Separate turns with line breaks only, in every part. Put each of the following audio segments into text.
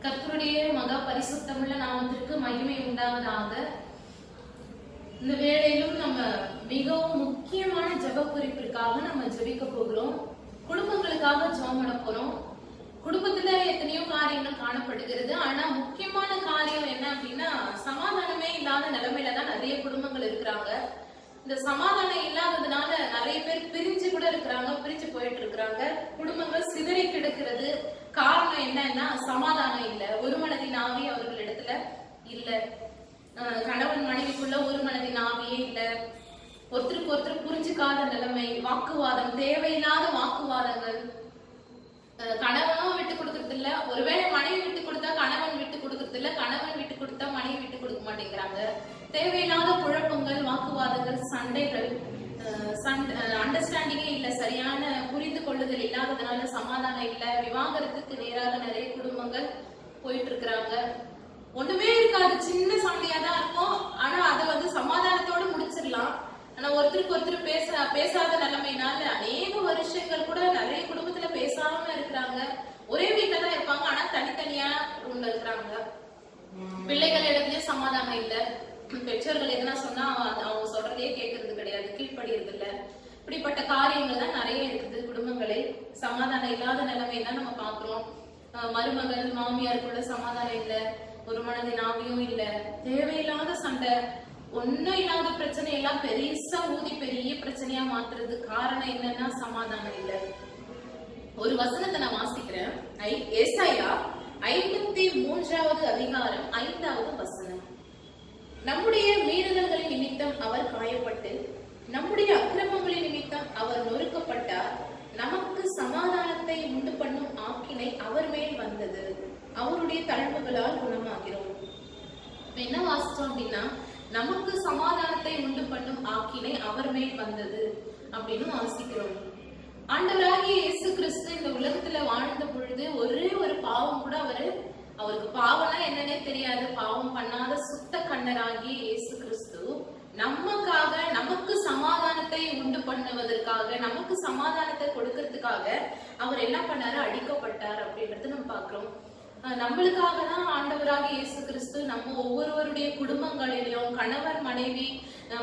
கர்த்தருடைய மகா பரிசுத்தமுள்ள நாமத்திற்கு மகிமை உண்டாவதாக. இந்த வேளையிலும் நம்ம மிகவும் முக்கியமான ஜெப குறிப்பிற்காக நம்ம ஜெபிக்க போகிறோம். குடும்பங்களுக்காக ஜெபம் பண்ண போறோம். குடும்பத்துல எத்தனையோ காரியங்கள் காணப்படுகிறது. ஆனா முக்கியமான காரியம் என்ன அப்படின்னா, சமாதானமே இல்லாத நிலைமையில தான் நிறைய குடும்பங்கள் இருக்கிறாங்க. இந்த சமாதானம் இல்லாததுனால நிறைய பேர் பிரிஞ்சு கூட இருக்கிறாங்க, பிரிஞ்சு போயிட்டு இருக்கிறாங்க. குடும்பங்கள் சிதறி கிடக்கிறது. காரணம் என்னன்னா, சமாதானம் இல்ல, ஒரு மனதின் ஆவி அவர்களிடத்துல இல்ல. கணவன் மனைவிக்குள்ள ஒரு மனதின் ஆவியே இல்ல. ஒருத்தருக்கு ஒருத்தர் புரிஞ்சுக்காத நிலைமை, வாக்குவாதம், தேவையில்லாத வாக்குவாதங்கள். கணவனும் விட்டு கொடுக்கறது இல்ல, ஒருவேளை மனைவி விட்டு கொடுத்தா கணவன் விட்டு கொடுக்கறது இல்ல, கணவன் விட்டு கொடுத்தா மனைவி விட்டு கொடுக்க மாட்டேங்கிறாங்க. தேவையில்லாத குழப்பங்கள், வாக்குவாதங்கள், சண்டைகள், அண்டர்ஸ்டாண்டிங்கே இல்ல, சரியான புரிந்து கொள்ளுதல் இல்லாததுனால சமாதானம் இல்ல. விவாகரத்துக்கு நேராக நிறைய குடும்பங்கள் போயிட்டு இருக்கிறாங்க. ஒண்ணுமே இருக்காது, சின்ன சண்டையா தான் இருக்கும். ஆனா அதை சமாதானத்தோட முடிச்சிடலாம். ஆனா ஒருத்தருக்கு ஒருத்தர் பேசாத நிலைமையினால அநேக வருஷங்கள் கூட நிறைய குடும்பத்துல பேசாம இருக்கிறாங்க. ஒரே வீட்டுல தான் இருப்பாங்க, ஆனா தனித்தனியா ரூம்ல இருக்கிறாங்க. பிள்ளைகள் இடத்துலயும் சமாதானம் இல்ல. பெற்றோர்கள் எதுனா சொன்னா அவங்க சொல்றதே கேட்கறது கிடையாது, கீழ்படுகிறது இல்ல. இப்படிப்பட்ட காரியங்கள் தான் நிறைய இருக்குது. குடும்பங்களே சமாதானம் இல்லாத நிலைமை தான் நம்ம பாக்குறோம். மருமகள் மாமியாருக்குள்ள சமாதானம் இல்ல, ஒரு மனதின் ஆவியும் இல்ல, தேவையில்லாத சண்டை, ஒன்னும் இல்லாத பிரச்சனை எல்லாம் பெருசா ஊதி பெரிய பிரச்சனையா மாத்துறது. காரணம் என்னன்னா, சமாதானம் இல்ல. ஒரு வசனத்தை நான் வாசிக்கிறேன். ஏசாயா 53வது அதிகாரம் 5வது வசனம். நம்முடைய மீறுதல்களின் நிமித்தம் அவர் காயப்பட்டு, நம்முடைய அக்கிரமங்களின் நிமித்தம் அவர் நொறுக்கப்பட்டார். நமக்கு சமாதானத்தை உண்டு பண்ணும் ஆக்கினை அவர் மேல் வந்தது, அவருடைய தழும்புகளால் குணமாகிறோம். என்ன வாசிச்சோம் அப்படின்னா, நமக்கு சமாதானத்தை உண்டு பண்ணும் ஆக்கினை அவர் மேல் வந்தது அப்படின்னு வாசிக்கிறோம். ஆண்டவராகிய இயேசு கிறிஸ்து இந்த உலகத்துல வாழ்ந்த பொழுது ஒரே ஒரு பாவம் கூட அவருக்கு பாவம்னா என்னன்னே தெரியாது. பாவம் பண்ணாத சுத்த கண்ணராகிய இயேசு கிறிஸ்து நமக்காக, நமக்கு சமாதானத்தை உண்டு பண்ணுவதற்காக, நமக்கு சமாதானத்தை கொடுக்கறதுக்காக அவர் என்ன பண்ணாரு, அடிக்கப்பட்டார் அப்படின்றது நம்ம பாக்குறோம். நம்மளுக்காக தான் ஆண்டவராக இயேசு கிறிஸ்து நம்ம ஒவ்வொருவருடைய குடும்பங்களிலும் கணவர் மனைவி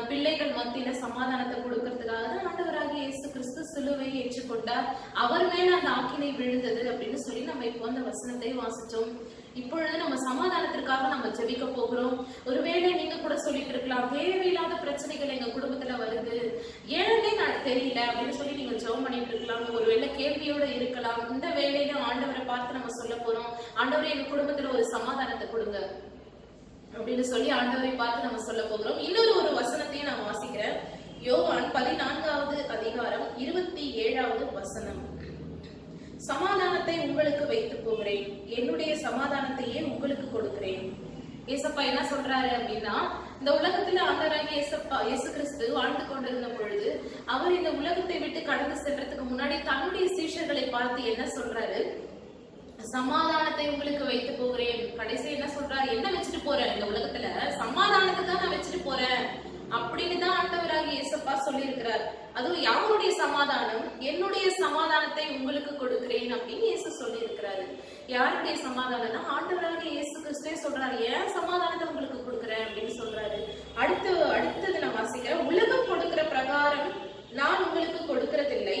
பிள்ளைகள் மத்தியில சமாதானத்தை கொடுக்கறதுக்காக தான் ஆண்டவராக இயேசு கிறிஸ்து சிலுவை ஏற்றுக்கொண்டார். அவர் மேல அந்த ஆக்கினை விழுந்தது அப்படின்னு சொல்லி நம்ம இப்போ அந்த வசனத்தை வாசிச்சோம். இப்பொழுது நம்ம சமாதானத்திற்காக நம்ம ஜெபிக்க போகிறோம். ஒருவேளை நீங்க கூட சொல்லிட்டு இருக்கலாம், தேவையில்லாத பிரச்சனைகள் எங்க குடும்பத்துல வருது, ஏன்னே தெரியல அப்படின்னு சொல்லி நீங்க ஜெபம் பண்ணிட்டு இருக்கலாம். ஒருவேளை கேள்வியோட இருக்கலாம். இந்த வேலையில ஆண்டவரை பார்த்து நம்ம சொல்ல போறோம், ஆண்டவரே எங்க குடும்பத்துல ஒரு சமாதானத்தை கொடுங்க அப்படின்னு சொல்லி ஆண்டவரை பார்த்து நம்ம சொல்ல போகிறோம். இன்னொரு வசனத்தையும் நான் வாசிக்கிறேன். யோவான் 14வது அதிகாரம் 27வது வசனம். சமாதானத்தை உங்களுக்கு வைத்து போகிறேன், என்னுடைய சமாதானத்தையே உங்களுக்கு கொடுக்கிறேன். ஏசப்பா என்ன சொல்றாரு அப்படின்னா, இந்த உலகத்துல ஆண்டவராகிய இயேசு கிறிஸ்து வாழ்ந்து கொண்டிருந்த பொழுது அவர் இந்த உலகத்தை விட்டு கடந்து செல்றதுக்கு முன்னாடி தன்னுடைய சீஷர்களை பார்த்து என்ன சொல்றாரு, சமாதானத்தை உங்களுக்கு வைத்து போகிறேன். கடைசி என்ன சொல்றாரு, என்ன வச்சுட்டு போறேன், இந்த உலகத்துல சமாதானத்தை தான் நான் வச்சுட்டு போறேன் அப்படின்னு தான் ஆண்டவராகிய இயேசப்பா சொல்லி இருக்கிறார். அதுவும் யாருடைய சமாதானம், என்னுடைய சமாதானத்தை உங்களுக்கு கொடுக்கிறேன் அப்படின்னு இயேசு சொல்லி இருக்கிறாரு. யாருடைய சமாதானம்னா ஆண்டவராகிய இயேசு கிறிஸ்துவே சொல்றாரு, ஏன் சமாதானத்தை உங்களுக்கு கொடுக்கிறேன் அப்படின்னு சொல்றாரு. அடுத்தது நான் வாசிக்கிறேன். உலகம் கொடுக்கிற பிரகாரம் நான் உங்களுக்கு கொடுக்கறதில்லை,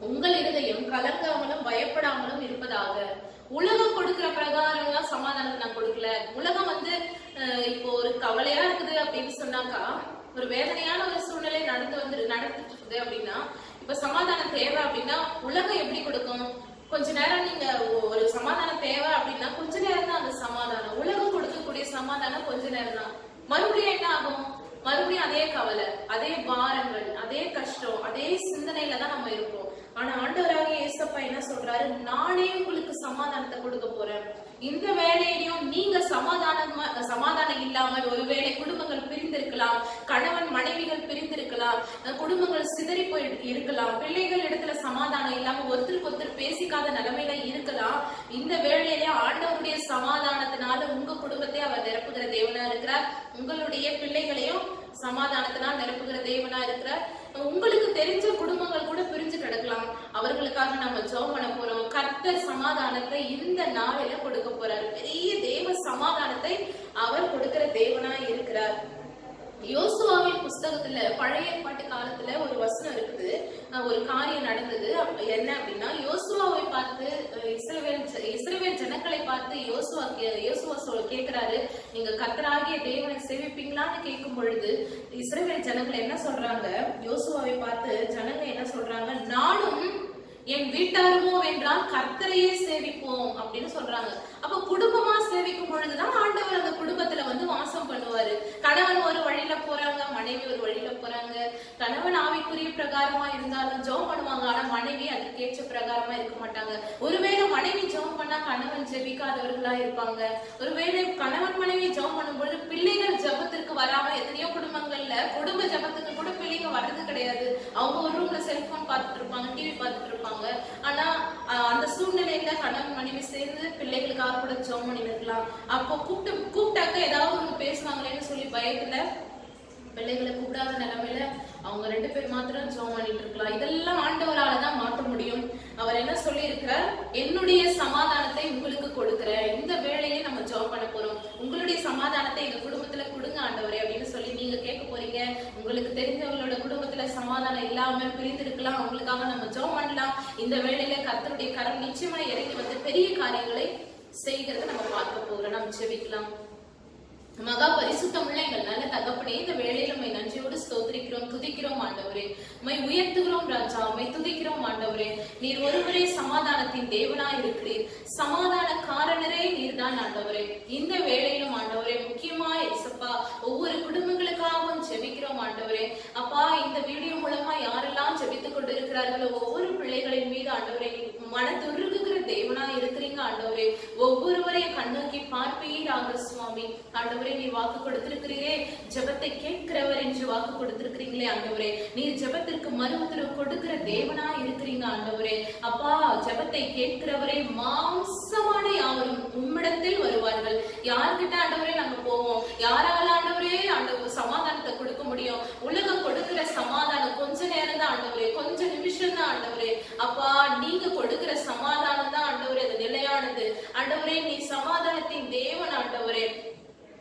உங்கள் இருதயம் கலங்காமலும் பயப்படாமலும் இருப்பதாக. உலகம் கொடுக்கிற பிரகாரம் தான் சமாதானத்தை நான் கொடுக்கல. உலகம் இப்போ ஒரு கவலையா இருக்குது அப்படின்னு சொன்னாக்கா, ஒரு வேதனையான ஒரு சூழ்நிலை நடந்துட்டு இருக்குது அப்படின்னா, இப்ப சமாதானம் தேவை அப்படின்னா உலகம் எப்படி கொடுக்கும், கொஞ்ச நேரம் நீங்க ஒரு சமாதானம் தேவை அப்படின்னா கொஞ்ச நேரம் தான் அந்த சமாதானம். உலகம் கொடுக்கக்கூடிய சமாதானம் கொஞ்ச நேரம் தான். மறுபடியும் என்ன ஆகும், மறுபடியும் அதே கவலை, அதே பாரங்கள், அதே கஷ்டம், அதே சிந்தனையில தான் நம்ம இருப்போம். ஆனா ஆண்டவராகிய இயேசப்பா என்ன சொல்றாரு, நானே உங்களுக்கு சமாதானத்தை கொடுக்க போறேன். இந்த வேலையிலையும் நீங்க சமாதானம் இல்லாமல் ஒருவேளை குடும்பங்கள் பிரிந்திருக்கலாம், கணவன் மனைவிகள் பிரிந்திருக்கலாம், குடும்பங்கள் சிதறி போய் இருக்கலாம், பிள்ளைகள் இடத்துல சமாதானம் இல்லாம ஒருத்தருக்கு ஒருத்தர் பேசிக்காத நிலைமையில இருக்கலாம். இந்த வேலையில ஆண்டவருடைய சமாதானத்தினால உங்க குடும்பத்தை அவர் நிரப்புகிற தேவனா இருக்கிறார். உங்களுடைய பிள்ளைகளையும் சமாதானத்தினால் நிரப்புகிற தேவனா இருக்கிறார். உங்களுக்கு தெரிஞ்ச குடும்பங்கள் கூட பிரிஞ்சு கிடக்கலாம், அவர்களுக்காக நம்ம ஜெபம் பண்ண போறோம். கர்த்தர் சமாதானத்தை இந்த நாளில கொடுக்க போறார். பெரிய தேவ சமாதானத்தை அவர் கொடுக்கிற தேவனாய் இருக்கிறார். யோசுவாவின் புஸ்தகத்துல பழைய ஏற்பாட்டு காலத்துல ஒரு வசனம் இருக்குது. ஒரு காரியம் நடந்தது. என்ன அப்படின்னா, யோசுவாவை பார்த்து இஸ்ரவேல் ஜனங்களை பார்த்து யோசுவா கேக்குறாரு, நீங்க கர்த்தராகிய தேவனை சேவிப்பீங்களான்னு கேட்கும் பொழுது இஸ்ரவேல் ஜனங்கள் என்ன சொல்றாங்க? யோசுவாவை பார்த்து ஜனங்க என்ன சொல்றாங்க? நானும் என் வீட்டாருமோ என்றால் கர்த்தரையே சேவிப்போம் அப்படின்னு சொல்றாங்க. அப்ப குடும்பமா சேவிக்கும் பொழுதுதான் ஆண்டவர் அந்த குடும்பத்துல வாசம் பண்ணுவாரு. கணவன் ஒரு வழியில போறாங்க, மனைவி ஒரு வழியில போறாங்க. கணவன் ஆவிக்குரிய பிரகாரமா இருந்தாலும் ஜெபம் பண்ணுவாங்க, ஆனா மனைவி அதுக்கேற்ற பிரகாரமா இருக்க மாட்டாங்க. ஒருவேளை மனைவி ஜெபம் பண்ணா கணவன் ஜெபிக்காதவர்களா இருப்பாங்க. ஒருவேளை கணவன் மனைவி ஜெபம் பண்ணும்போது பிள்ளைகள் ஜெபத்திற்கு வராம எத்தனையோ குடும்பங்கள்ல குடும்ப ஜெபத்துக்கு கூட பிள்ளைங்க வர்றது கிடையாது. அவங்க ஒரு ரூம்ல செல்போன் பார்த்துட்டு இருப்பாங்க, டிவி பார்த்துட்டு இருப்பாங்க. ஆனா அந்த சூழ்நிலையில கணவன் மனைவி சேர்ந்து பிள்ளைகளுக்காக கூட ஜெபம் பண்ணி இருக்கலாம். அப்போ கூப்பிட்டாக்க ஏதாவது ஒண்ணு பேசுவாங்களேன்னு சொல்லி பயத்துல பிள்ளைகளை கூப்பிடாத நிலைமையில அவங்க 2 பேர் மாத்திரம் ஜெபம் பண்ணிட்டு இருக்கலாம். இதெல்லாம் ஆண்டவராலதான் மாற்ற முடியும். அவர் என்ன சொல்லி இருக்கிறார்? என்னுடைய சமாதானத்தை உங்களுக்கு கொடுக்கிறேன். இந்த வேளையிலே நம்ம ஜெபம் பண்ண போறோம். உங்களுடைய சமாதானத்தை எங்க குடும்பத்துல கொடுங்க ஆண்டவரே அப்படின்னு சொல்லி நீங்க கேட்க போறீங்க. உங்களுக்கு தெரிஞ்சவங்களோட குடும்பத்துல சமாதானம் இல்லாம பிரிந்து இருக்கலாம். அவங்களுக்காக நம்ம ஜெபம் பண்ணலாம். இந்த வேளையில கர்த்தருடைய கரம் நிச்சயமா இறங்கி பெரிய காரியங்களை செய்கிறத நம்ம பார்க்க போறோம். நம்ம ஜெபிக்கலாம். மகா பரிசுத்தமுள்ள எங்கள் நல்ல தகப்பனே, இந்த வேளையில உம்மை நன்றியோடு ஸ்தோத்திரிக்கிறோம், துதிக்கிறோம் ஆண்டவரே. உம்மை உயர்த்துகிறோம் ராஜா, உம்மை துதிக்கிறோம் ஆண்டவரே. நீர் ஒருவரே சமாதானத்தின் தேவனாய் இருக்கிறீர். சமாதான காரணரே நீர்தான் ஆண்டவரே. இந்த வேளையிலும் ஆண்டவரே, முக்கியமா இயேசப்பா ஒவ்வொரு குடும்பங்களுக்காகவும் ஜெபிக்கிறோம் ஆண்டவரே. அப்பா, இந்த வீடியோ மூலமா யாரெல்லாம் ஜெபித்துக் கொண்டிருக்கிறார்களோ ஒவ்வொரு பிள்ளைகளின் மீது ஆண்டவரே மனதுருகுகிற தேவனாய் இருக்கிறீங்க ஆண்டவரே. ஒவ்வொருவரையும் கண்ணோக்கி பார்ப்பீராக சுவாமி. ஆண்டவரே, நீ வாக்கு கொடுத்திருக்கிறீரே, ஜெபத்தை கேட்கிறவர் என்று வாக்கு கொடுத்திருக்கிறீங்களே ஆண்டவரே. நீர் ஜெபத்திற்கு மறு உத்தரவு கொடுக்கிற தேவனா இருக்கிறீங்க ஆண்டவரே. அப்பா, ஜெபத்தை கேட்கிறவரே மாம்சமான யாவரும் உம்மிடத்தில் வருவார்கள். யார்கிட்ட ஆண்டவரே நாங்க போவோம்? யாரால ஆண்டவரே சமாதானத்தை கொடுக்க முடியும்? உலகம் கொடுக்கிற சமாதானம் கொஞ்ச நேரம் தான் ஆண்டவரே, கொஞ்ச நிமிஷம் தான் ஆண்டவரே. அப்பா, நீங்க கொடுக்கிற சமாதானம் தான் ஆண்டவரே அது நிலையானது ஆண்டவரே. நீ சமாதானத்தின் தேவன் ஆண்டவரே.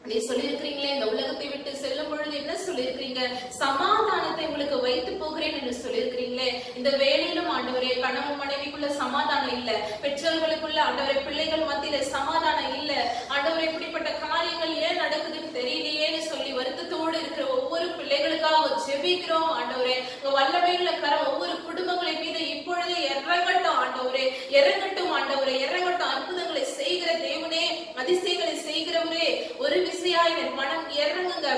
நீ சொல்லியிருக்கிறீங்களே, இந்த உலகத்தை விட்டு செல்லும் பொழுது என்ன சொல்லியிருக்கிறீங்க? சமாதானத்தை உங்களுக்கு வைத்து போகிறேன் என்று சொல்லியிருக்கிறீங்களே. இந்த வேலையிலும் ஆண்டவரே கணவன் மனைவிக்குள்ள சமாதானம் இல்ல, பெற்றோர்களுக்குள்ள ஆண்டவரே பிள்ளைகள் மத்தியில சமாதானம் இல்ல ஆண்டவரே. இப்படிப்பட்ட காரியங்கள் ஏன் நடக்குதுன்னு தெரியலையேன்னு சொல்லி வருத்தத்தோடு இருக்கிற ஒவ்வொரு பிள்ளைகளுக்காக ஜெபிக்கிறோம் ஆண்டவரே. வல்லமையுள்ள கரம் ஒவ்வொரு குடும்பங்களின் மீது இப்பொழுது இறங்கட்டும் ஆண்டவரே, இறங்கட்டும் ஆண்டவரே, இறங்கட்டும். அற்புதங்களை செய்கிற தேவனே, அதிசயங்களை செய்கிறவரே, ஒரு விசையாய் மனம் இறங்குங்க,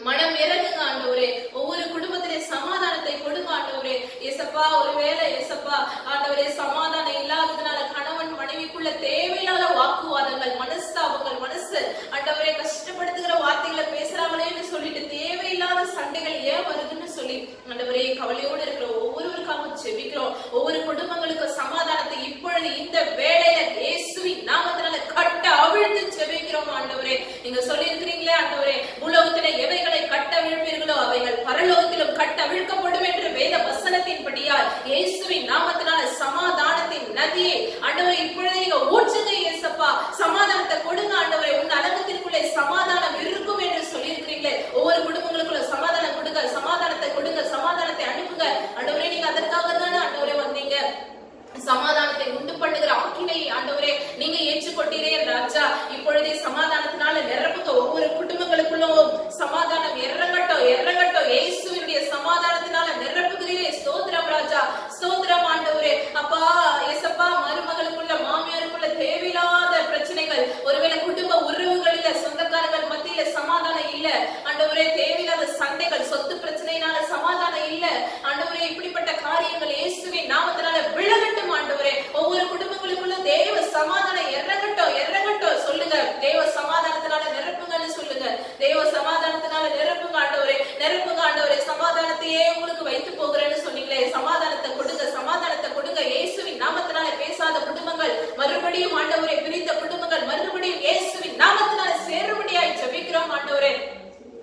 மனம் இறங்குங்க ஆண்டவரே. ஒவ்வொரு குடும்பத்திலே சமாதானத்தை கொடுங்க ஆண்டவரே. ஏசப்பா, ஒருவேளை ஏசப்பா ஆண்டவரே சமாதானம் இல்லாததுனால கணவன் மனைவிக்குள்ள தேவையில்லாத வாக்குவாதங்கள், மனஸ்தாபங்கள், மனசு ஆண்டவரே கஷ்டப்படுத்துகிற வார்த்தைகளை பேசுறாங்களேன்னு சொல்லிட்டு தேவையில்லாத சண்டைகள் ஏன் வருதுன்னு சொல்லி ஆண்டவரே கவலையோடு இருக்கிற ஒவ்வொருவருக்காக ஜெபிக்கிறோம். ஒவ்வொரு குடும்பங்களுக்கு சமாதானத்தை இப்பொழுது இந்த வேளையில இயேசுவின் நாமத்தினால கட்ட அவிழ்த்து ஜெபிக்கிறோம் ஆண்டவரே. நீங்க சொல்லி இருக்கிறீங்களே ஆண்டவரே, உலகத்திலே எவைகளை கட்ட விழுப்பீர்களோ அவைகள் பரலோகத்திலும் கட்ட விழுக்கப்படும் என்று வேத வசனத்தின்படியால் இயேசுவின் நாமத்தினால சமாதானத்தின் நதியை ஆண்டவரே இப்பொழுது நீங்க ஊற்றுங்க இயேசப்பா. சமாதானத்தை கொடுங்க ஆண்டவரே. உன் அலங்கத்திற்குள்ளே சமாதானம் இருக்கும் என்று சொல்லி இருக்கிறீங்களே. ஒவ்வொரு குடும்பங்களுக்குள்ள சமாதானம் கொடுங்க, சமாதானத்தை கொடுங்க, சமாதானத்தை அனுப்புங்க ஆண்டவரே. நீங்க அதற்காக தானே ஆண்டவரே வந்தீங்க. சமாதானத்தை உண்டு பண்ணுகிற ஆக்கினை ஆண்டவரே நீங்க ஏற்றுக்கொண்டீரே ராஜா. இப்பொழுதே சமாதானத்தினால நிரப்புங்க. ஒவ்வொரு குடும்பங்களுக்குள்ளும் சமாதானம் இறங்கட்டும், இறங்கட்டும். இயேசுவினுடைய சமாதானத்தினால நிரப்புகிறீரே. ஸ்தோத்திரம் ராஜா, ஸ்தோத்திரம் ஆண்டவரே. அப்பா ஏசப்பா, மருமகளுக்குள்ள மாமியாருக்குள்ள தேவையில்லாத பிரச்சனைகள், ஒருவேளை குடும்ப உறவுகளில சொந்தக்காரர்கள் மத்தியில சமாதானம் இல்ல ஆண்டவரே, தேவையில்லாத சண்டைகள், சொத்து பிரச்சனையினால சமாதானம் இல்ல ஆண்டவரே. இப்படிப்பட்ட காரியங்கள் இயேசுவின் நாமத்தினால விலகட்டும் ஆண்டவரே. ஒவ்வொரு குடும்பங்களுக்குள்ள தேவ சமாதானம் இறங்கட்டும், இறங்கட்டும். சொல்லுங்க, தேவ சமாதானத்தினால நிரப்புங்கன்னு சொல்லுங்க. தேவ சமாதானத்தினால நிரப்புங்க ஆண்டவரே, நிரப்புங்க ஆண்டவரே. சமாதானத்தையே உங்களுக்கு வைத்து போகிறேன்னு சொன்னீங்களே, சமாதானத்தை கொடுங்க, சமாதானத்தை கொடுங்க. இயேசுவின் நாமத்தினால பேசாத குடும்பங்கள் மறுபடியும் ஆண்டவரே, பிரிந்த குடும்பங்கள் மறுபடியும் இயேசுவின் நாமத்தினால சேரும்படியாய் ஜெபிக்கிறோம் ஆண்டவரே.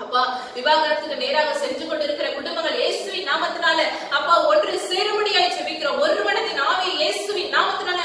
அப்பா, விவாகரத்துக்கு நேராக சென்று கொண்டிருக்கிற குடும்பங்கள் இயேசுவின் நாமத்தினால அப்பா ஒன்று சேரும்படியாய் ஜெபிக்கிறோம். ஒரு மனதின் ஆவி இயேசுவின் நாமத்தினால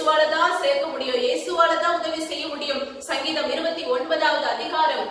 இயேசுவாலதான் சேர்க்க முடியும், இயேசுவாலதான் உதவி செய்ய முடியும். சங்கீதம் 29வது அதிகாரம்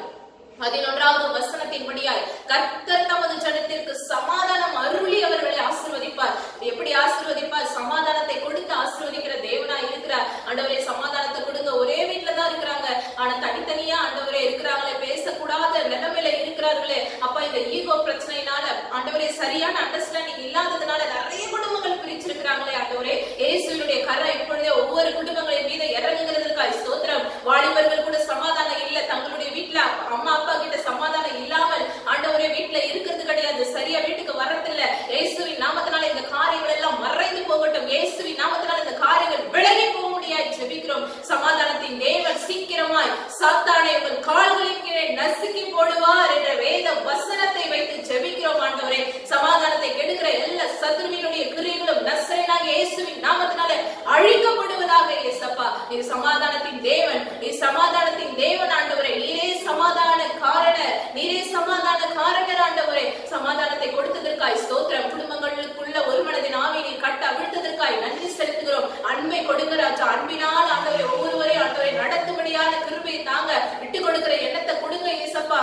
11வது வசனத்தின்படியாய் கர்த்தர் தமது ஜனத்திற்கு சமாதானம் அருளி அவர்களை ஆசீர்வதிப்பார். எப்படி ஆசீர்வதிப்பார்? சமாதானத்தை கொடுத்து ஆசீர்வதிக்கிற தேவனா இருக்கிறார். ஆண்டவரே சமாதானத்தை கொடுங்க. ஒரே வீட்டுல தான் இருக்கிறாங்க, ஆனா தனித்தனியா ஆண்டவரே இருக்கிறாங்களே, பேசக்கூடாத நிலைமையில இருக்கிறார்களே. அப்ப இந்த ஈகோ பிரச்சனையினால ஆண்டவரே சரியான அண்டர்ஸ்டாண்டிங் இல்லாததுனால நிறைய குடும்பங்கள் பிரிச்சிருக்கிறாங்களே. ஆண்டவரே இயேசுவினுடைய கரை இப்பொழுதே ஒவ்வொரு குடும்பங்களின் மீது இறங்குகிறதுக்காய் ஸ்தோத்திரம். வாலிபர்கள் கூட சமாதானம் இல்ல, தங்களுடைய வீட்டுல அம்மா அப்பா கிட்ட சமாதானம் இல்லாமல் ஆண்டவரே வீட்டுல இருக்கிறது கிடையாது, சரியா வீட்டுக்கு வர்றதில்ல. இயேசுவின் நாமத்தினால இந்த காரியங்கள் எல்லாம் மறைந்து போகட்டும். இயேசுவின் நாமத்தினால இந்த காரியங்கள் விலகி போக முடியாது ஜெபிக்கிறோம். சமாதானத்தின் தேவன் சீக்கிரமாய் சாத்தானை உங்கள் கால்களின் கீழே நசுக்கி போடுவார் என்ற வேத வசனத்தை வைத்து ஜெபிக்கிறோம். ஆண்டவரே சமாதானத்தை கெடுக்கிற எல்லா சத்துருவினுடைய கிரியைகளும் நசரேயனாகிய இயேசுவின் நாமத்தினால அழிக்கப்படுவதாக. இயேசப்பா நீர் சமாதானத்தின் தேவன், நீர் சமாதானத்தின் தேவன் ஆண்டவரே. நீரே சமாதான காரணர், நீரே சமாதான காரணர் ஆண்டவரே. சமாதானத்தை கொடுத்ததற்காய் ஸ்தோத்திரம். குடும்பங்களுக்குள்ள ஒரு மனதின் ஆவியை கட்ட அவிழ்த்ததற்காய் நன்றி செலுத்துகிறோம். அன்பை கொடுங்க ராஜா. அன்பினால் ஆண்டவரை ஒவ்வொருவரையும் ஆண்டவரை நடத்தும்படியான கிருபையை தாங்க. விட்டு கொடுக்கிற எண்ணத்தை கொடுங்க இயேசப்பா.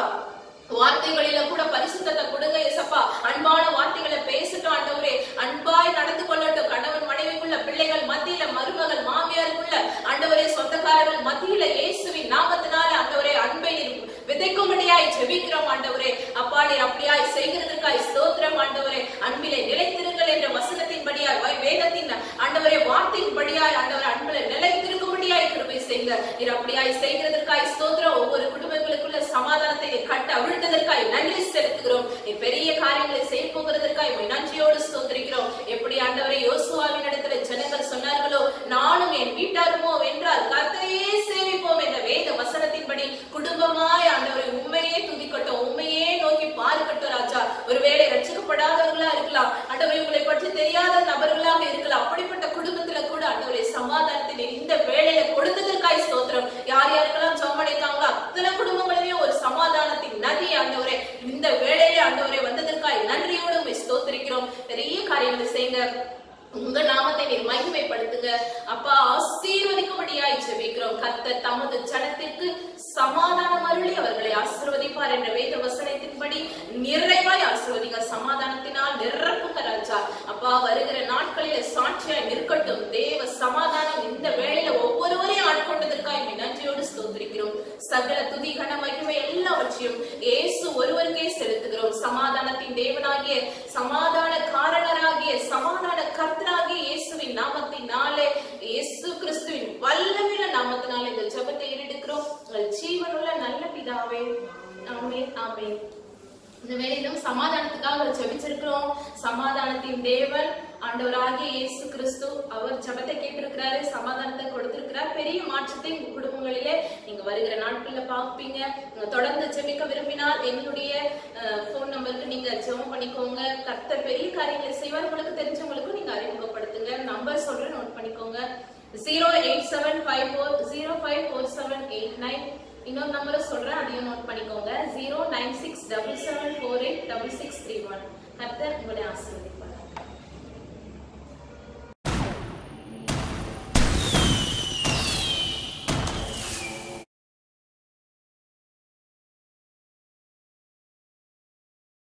வார்த்தைகளில கூட பரிசுத்தத்தை கொடுங்க இயேசப்பா. அன்பான வார்த்தைகளை பேசட்டும் ஆண்டவரே. அன்பாய் நடந்து கொள்ளட்டும். கணவன் மனைவிக்குள்ள, பிள்ளைகள் மத்தியில, மருமகள் மாமியாருக்குள்ள, ஆண்டவரே சொந்தக்காரர்கள் மத்தியில இயேசுவின் நாமத்தினால ஆண்டவரே அன்பை விதைக்கும்படியாய் ஜெபிக்கிறோம் ஆண்டவரே. அப்பா நீர் அப்படியாய் செய்கிறதற்காய் ஸ்தோத்திரம் ஆண்டவரே. அன்பிலே நிலைத்திருங்கள் என்ற வசனத்தின்படியாய், வேதத்தின் ஆண்டவரே வார்த்தையின்படியாய் ஆண்டவரே அன்பிலே நிலைத்திருக்கும்படியாய் கிருபை செய்யுங்க. நீர் அப்படியாய் செய்கிறதற்காய் ஸ்தோத்திரம். ஒவ்வொரு குடும்பங்களுக்குள்ள சமாதானத்தை கட்ட அவிழ்த்ததற்காய் நன்றி செலுத்துகிறோம். நீ பெரிய காரியங்களை செய்ய போகிறதற்காய் நன்றியோடு ஸ்தோத்திரிக்கிறோம். எப்படி ஆண்டவரே யோசுவாவின் இடத்துல ஜனங்கள் சொன்னார்களோ, நானும் என் வீட்டாருமோ வென்றால் கர்த்தரையே சேவிப்போம் என்ற வேத வசனத்தின்படி குடும்பமாய் ஆண்டவரை உண்மையே துதிக்கட்டும், உண்மையே நோக்கி பார்க்கட்டும் ராஜா. ஒருவேளை ரட்சிக்கப்படாதவர்களா இருக்கலாம் ஆண்டவரை, உங்களை பற்றி தெரியாத நபர்களாக இருக்கலாம். அப்படிப்பட்ட குடும்பத்துல கூட ஆண்டவரை சமாதானத்தை இந்த வேளையில கொடுத்ததற்காய் ஸ்தோத்திரம். யார் யாருக்கெல்லாம் ஜெபமடைத்தாங்களோ அத்தனை குடும்பங்களிலே ஒரு சமாதானத்தின் நதி ஆண்டவரே இந்த வேளையில ஆண்டவரே வந்ததற்காய் நன்றியோடு ஸ்தோத்திரிக்கிறோம். பெரிய காரியங்களை செய்யுங்க. உங்க நாமத்தை நீர் மகிமைப்படுத்துங்க அப்பா. ஆசீர்வதிக்கும்படியாய் ஜெபிக்கிறோம். கர்த்தர் தமது ஜனத்திற்கு சமாதானம் அருளி அவர்களை ஆசீர்வதிப்பார் என்ற வேத வசனத்தின்படி நிறைவாய் ஆசீர்வதிங்க. சமாதானத்தினால் நிரப்புங்க ராஜா. அப்பா வருகிற நாட்களில சாட்சியாய் நிற்கட்டும். தேவ சமாதானம் இந்த வேளையில ஒவ்வொருவரையும் ஆட்கொண்டதற்காக நன்றியோடு ஸ்தோத்திரிக்கிறோம். சகல துதி கன மகிமை எல்லாவற்றையும் இயேசு ஒருவருக்கே செலுத்துகிறோம். சமாதானத்தின் தேவனாகிய, சமாதான காரணராகிய, சமாதான கர்த்தராகிய இயேசுவின் நாமத்தினாலே, இயேசு கிறிஸ்துவின் வல்லமையுள்ள நாமத்தினாலே இந்த ஜெபத்தை ஏறெடுக்கிறோம். ஜீவனுள்ள நல்ல பிதாவே, ஆமென் ஆமென். இந்த வேளையிலும் சமாதானத்துக்காக ஜெபிச்சிருக்கிறோம். சமாதானத்தின் தேவன் ஆண்டவராகிய இயேசு கிறிஸ்து அவர் ஜெபத்தை கேட்டிருக்கிறாரு, சமாதானத்தை கொடுத்திருக்கிறார். பெரிய மாற்றத்தை உங்க குடும்பங்களிலே நீங்க வருகிற நாட்கள்ல பாப்பீங்க. தொடர்ந்து ஜெபிக்க விரும்பினால் எங்களுடைய போன் நம்பருக்கு நீங்க ஜெபம் பண்ணிக்கோங்க. கர்த்தர் பெரிய காரியங்களை செய்வார். உங்களுக்கு தெரிஞ்சவங்களுக்கும் நீங்க அறிமுகப்படுத்துங்க. நம்பர் சொல்றேன், நோட் பண்ணிக்கோங்க. 08754054789. இன்னொரு நம்பரை சொல்றேன், அதையும் நோட் பண்ணிக்கோங்க. 09677486631. கர்த்தர் உங்களை ஆசீர்வதிப்பார்.